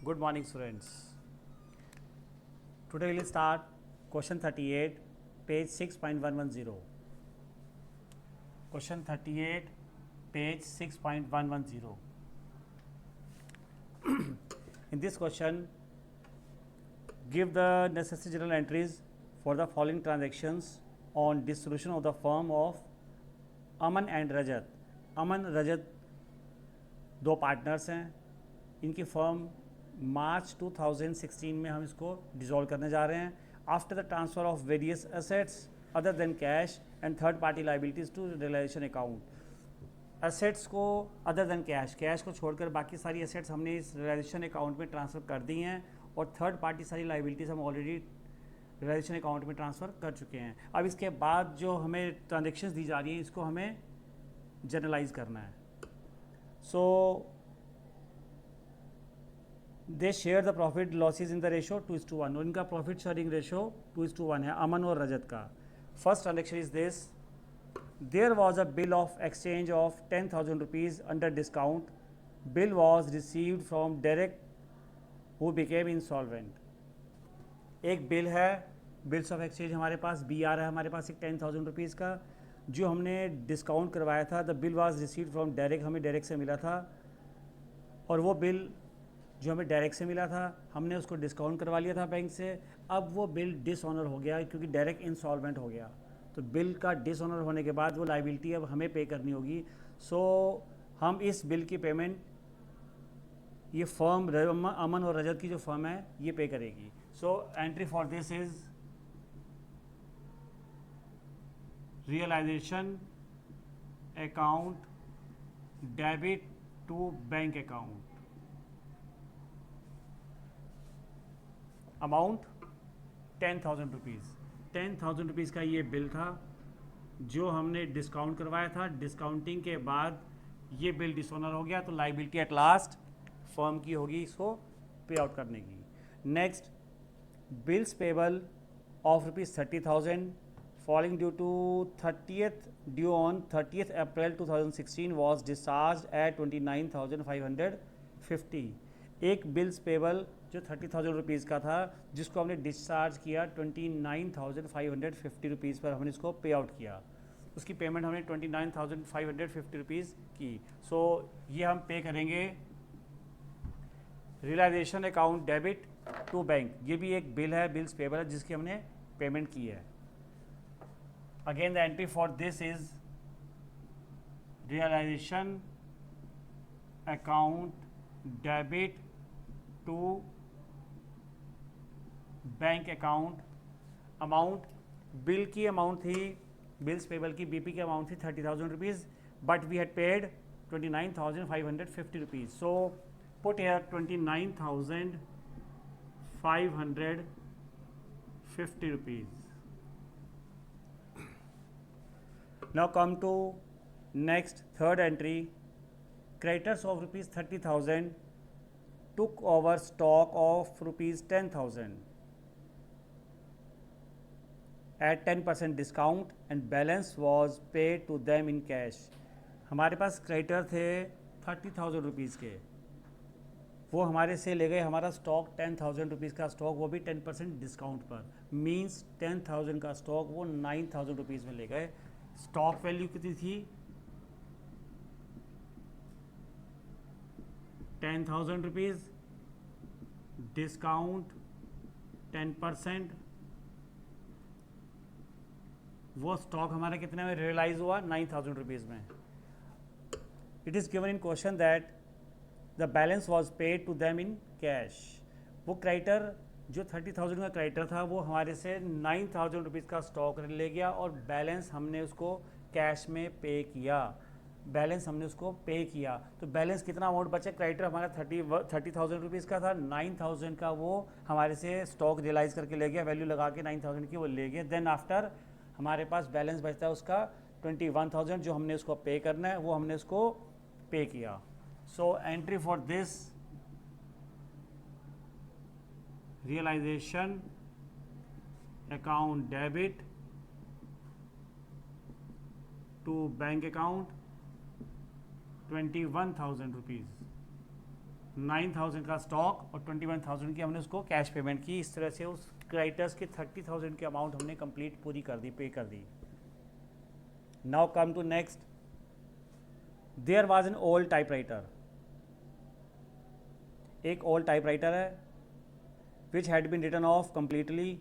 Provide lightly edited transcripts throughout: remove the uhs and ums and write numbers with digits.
Good morning, students. Today we will start question 38, page 6.110. Question 38, page 6.110. In this question, give the necessary journal entries for the following transactions on dissolution of the firm of Aman and Rajat. Aman Rajat दो partners हैं. इनकी firm मार्च 2016 में हम इसको dissolve करने जा रहे हैं. After the transfer of various assets other than cash and third party liabilities to realisation account. Assets को अदर देन कैश को छोड़कर बाकी सारी एसेट्स हमने इस रियलाइजेशन अकाउंट में ट्रांसफ़र कर दी हैं और थर्ड पार्टी सारी लाइबिलिटीज़ हम ऑलरेडी रियलाइजेशन अकाउंट में ट्रांसफ़र कर चुके हैं. अब इसके बाद जो हमें ट्रांजेक्शन्स दी जा रही हैं इसको हमें जनरलाइज करना है. So they share the profit losses in the ratio 2:1 और इनका प्रॉफिट शेयरिंग रेशो 2:1 है अमन और रजत का. First transaction is this. There was a bill of exchange of 10,000 rupees under discount. Bill was received from direct who became insolvent. एक bill है, bills of exchange हमारे पास B आ रहा है हमारे पास एक 10,000 रुपीज़ का जो हमने डिस्काउंट करवाया था. The bill was received from direct, हमें डायरेक्ट से मिला था और वो बिल जो हमें डायरेक्ट से मिला था हमने उसको डिस्काउंट करवा लिया था बैंक से. अब वो बिल डिसऑनर हो गया क्योंकि डायरेक्ट इंसॉल्वेंट हो गया. तो बिल का डिसऑनर होने के बाद वो लाइबिलिटी अब हमें पे करनी होगी. सो हम इस बिल की पेमेंट ये फर्म अमन और रजत की जो फर्म है ये पे करेगी. So entry for this is realisation account debit to bank account. Amount 10,000 rupees. 10,000 rupees का ये बिल था जो हमने डिस्काउंट करवाया था. डिस्काउंटिंग के बाद ये बिल डिसऑनर हो गया तो लाइबिलिटी एट लास्ट फर्म की होगी इसको पे आउट करने की. Next, bills payable of ₹30,000 falling due to 30th April 2016 was discharged at 29,550. एक बिल्स पेबल जो 30,000 रुपीज़ का था जिसको हमने डिस्चार्ज किया 29,550 रुपीज़ पर हमने इसको पे आउट किया. उसकी पेमेंट हमने 29,550 रुपीज़ की. सो ये हम पे करेंगे realisation account debit to bank. ये भी एक बिल है, बिल्स पेबल है जिसकी हमने पेमेंट की है. Again, the entry for this is realization account debit to bank account. Amount bill की अमाउंट थी, बिल्स पेबल की बीपी की अमाउंट थी 30,000 rupees but we had paid 29,550 rupees. So put here 29,550 rupees. Now come to next third entry. Creditors of ₹30,000 took over stock of ₹10,000 at 10% discount and balance was paid to them in cash. हमारे पास creditor थे 30,000 rupees के, वो हमारे से ले गए हमारा stock 10,000 rupees का स्टॉक, वो भी 10% डिस्काउंट पर. मींस 10,000 का स्टॉक वो 9,000 रुपीज़ में ले गए. स्टॉक वैल्यू कितनी थी 10,000 रुपीज़, डिस्काउंट 10%. वो स्टॉक हमारा कितने में रियलाइज हुआ 9,000 रुपीज़ में. It is given in question that the balance was paid to them in cash. वो क्रेडिटर जो 30,000 का क्रेडिटर था वो हमारे से 9,000 रुपीज़ का स्टॉक ले गया और बैलेंस हमने उसको कैश में पे किया. बैलेंस हमने उसको पे किया तो बैलेंस कितना अमाउंट बचा. क्रेडिटर हमारा 30,000 रुपीज़ का था, 9,000 का वो हमारे से स्टॉक रियलाइज़ करके ले गया, वैल्यू लगा के 9,000 की वो ले गया. देन आफ्टर हमारे पास बैलेंस बचता है उसका 21,000 जो हमने उसको पे करना है, वो हमने उसको पे किया. So entry for this realisation account debit to bank account 21,000 rupees. 9,000 का स्टॉक और 21,000 की हमने उसको कैश पेमेंट की। इस तरह से उस क्रेडिटर्स की 30,000 की अमाउंट हमने कंप्लीट पूरी कर दी, पे कर दी। Now come to next, there was an old typewriter. एक ओल्ड टाइपराइटर है which had been written off completely,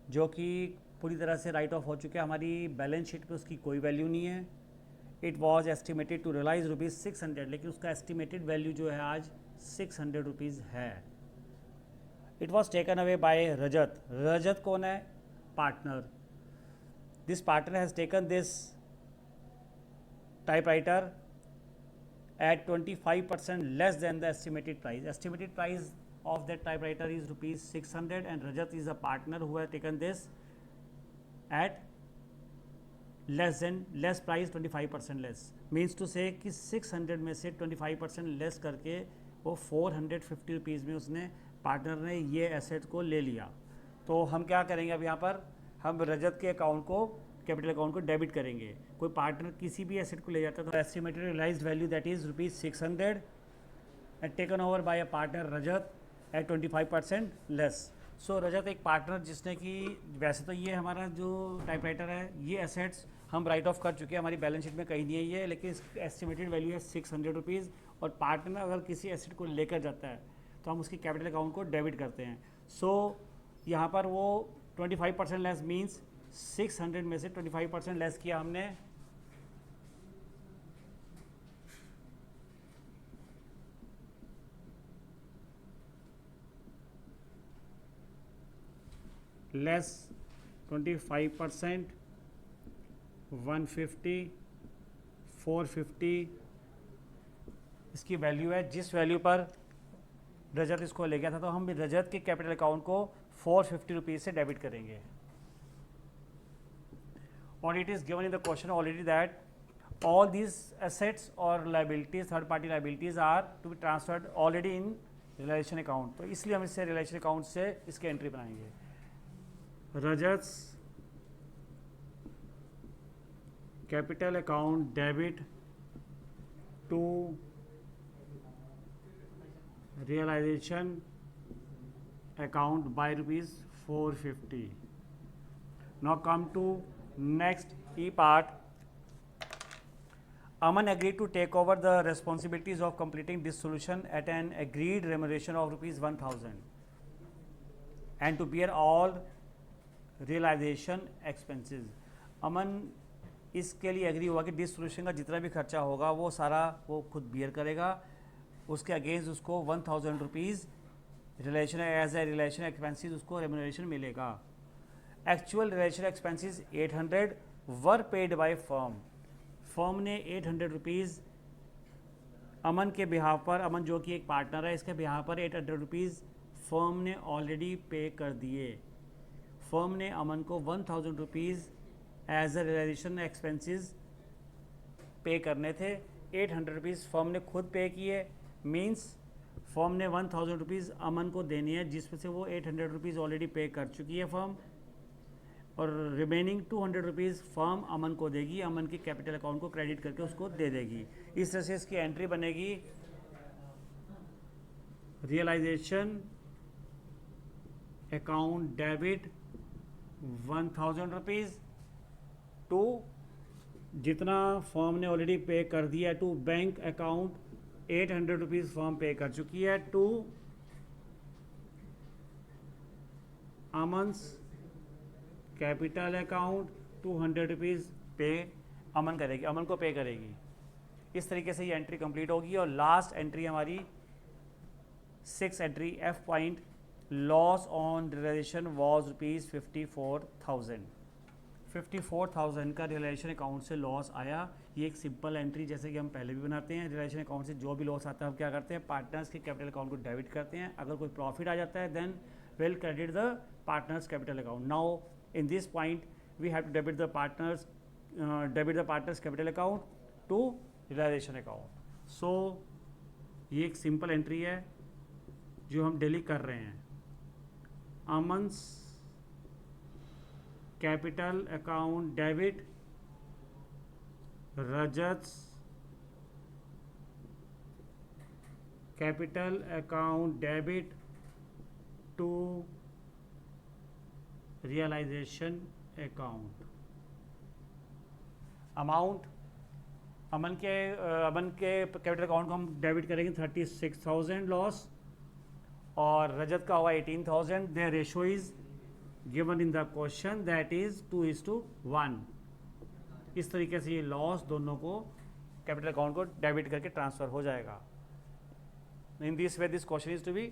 जो कि पूरी तरह से राइट ऑफ हो चुके हैं। हमारी बैलेंस शीट पे उसकी कोई वैल्यू नहीं है। It was estimated to realise ₹600, लेकिन उसका एस्टिमेटेड वैल्यू जो है आज ₹600 है। It was taken away by Rajat. Rajat कौन है? Partner. This partner has taken this typewriter at 25% less than the estimated price. Estimated price of that typewriter is ₹600 and Rajat is a partner who has taken this at less price, 25% less. Means to say कि 600 में से 25% less करके वो ₹450 में उसने partner ने ये asset को ले लिया। तो हम क्या करेंगे अब यहाँ पर, हम रजत के अकाउंट को, कैपिटल अकाउंट को डेबिट करेंगे। कोई पार्टनर किसी भी एसेट को ले जाता है तो estimated realised value that is ₹600 and taken over by a partner Rajat at 25% less. So Rajat एक पार्टनर जिसने कि, वैसे तो ये हमारा जो टाइपराइटर है, ये एसेट्स हम राइट ऑफ कर चुके हैं, हमारी बैलेंस शीट में कहीं नहीं है ये, लेकिन इसकी एस्टिमेटेड वैल्यू है ₹600। और पार्टनर अगर किसी एसेट को लेकर जाता है तो हम उसकी कैपिटल अकाउंट को डेबिट करते हैं। सो यहाँ पर वो 25% लेस मीन्स 600 में से 25% लेस किया हमने, लेस 25%, 150, 450 इसकी वैल्यू है। जिस वैल्यू पर रजत इसको ले गया था, तो हम रजत के कैपिटल अकाउंट को ₹450 से डेबिट करेंगे। और it is given in the question already that all these assets or liabilities, third party liabilities are to be transferred already in realization account। तो इसलिए हम इससे रिलेशन अकाउंट से इसके एंट्री बनाएंगे। Rajat capital account debit to realisation account by ₹450। Now come to next E part. Aman agreed to take over the responsibilities of completing this solution at an agreed remuneration of ₹1,000 and to bear all realization expenses। अमन इसके लिए agree हुआ कि dish solution का जितना भी खर्चा होगा वो सारा वो खुद बियर करेगा। उसके अगेंस्ट उसको ₹1,000 relation as a relation expenses उसको रेमुनरेशन मिलेगा। Actual relation expenses 800 were paid by firm. Firm ने ₹800 अमन के बिहाफ पर, अमन जो कि एक पार्टनर है, इसके बिहाफ पर ₹800 फर्म ने ऑलरेडी पे कर दिए। फर्म ने अमन को ₹1,000 एज अ रियलाइजेशन एक्सपेंसेस पे करने थे। ₹800 फर्म ने खुद पे किए, मींस फर्म ने ₹1,000 अमन को देनी है, जिसमें से वो ₹800 ऑलरेडी पे कर चुकी है फर्म, और रिमेनिंग ₹200 फर्म अमन को देगी, अमन के कैपिटल अकाउंट को क्रेडिट करके उसको दे देगी। इस तरह से इसकी एंट्री बनेगी रियलाइजेशन अकाउंट डेबिट ₹1,000 टू जितना फर्म ने ऑलरेडी पे कर दिया, टू बैंक अकाउंट ₹800 फर्म पे कर चुकी है, टू अमन्स कैपिटल अकाउंट ₹200 पे अमन करेगी, अमन को पे करेगी। इस तरीके से ये एंट्री कंप्लीट होगी। और लास्ट एंट्री हमारी 6 entry F point, loss on realisation was ₹54,000। 54,000 का रियलाइजेशन अकाउंट से लॉस आया। ये एक सिंपल एंट्री जैसे कि हम पहले भी बनाते हैं। रियलाइजेशन अकाउंट से जो भी लॉस आता है हम क्या करते हैं, पार्टनर्स के कैपिटल अकाउंट को डेबिट करते हैं। अगर कोई प्रॉफिट आ जाता है then will credit the partners capital account. Now in this point we have to debit the partners capital account to realization account। so ये एक सिंपल एंट्री है जो हम डेली कर रहे हैं। Aman's capital account debit Rajat capital account debit to realisation account. Amount Aman के capital account को हम डेबिट करेंगे 36,000 लॉस, और रजत का हुआ 18,000। Their ratio is given in the question, that is 2:1। इस तरीके से ये लॉस दोनों को कैपिटल अकाउंट को डेबिट करके ट्रांसफर हो जाएगा। In this way this question is to B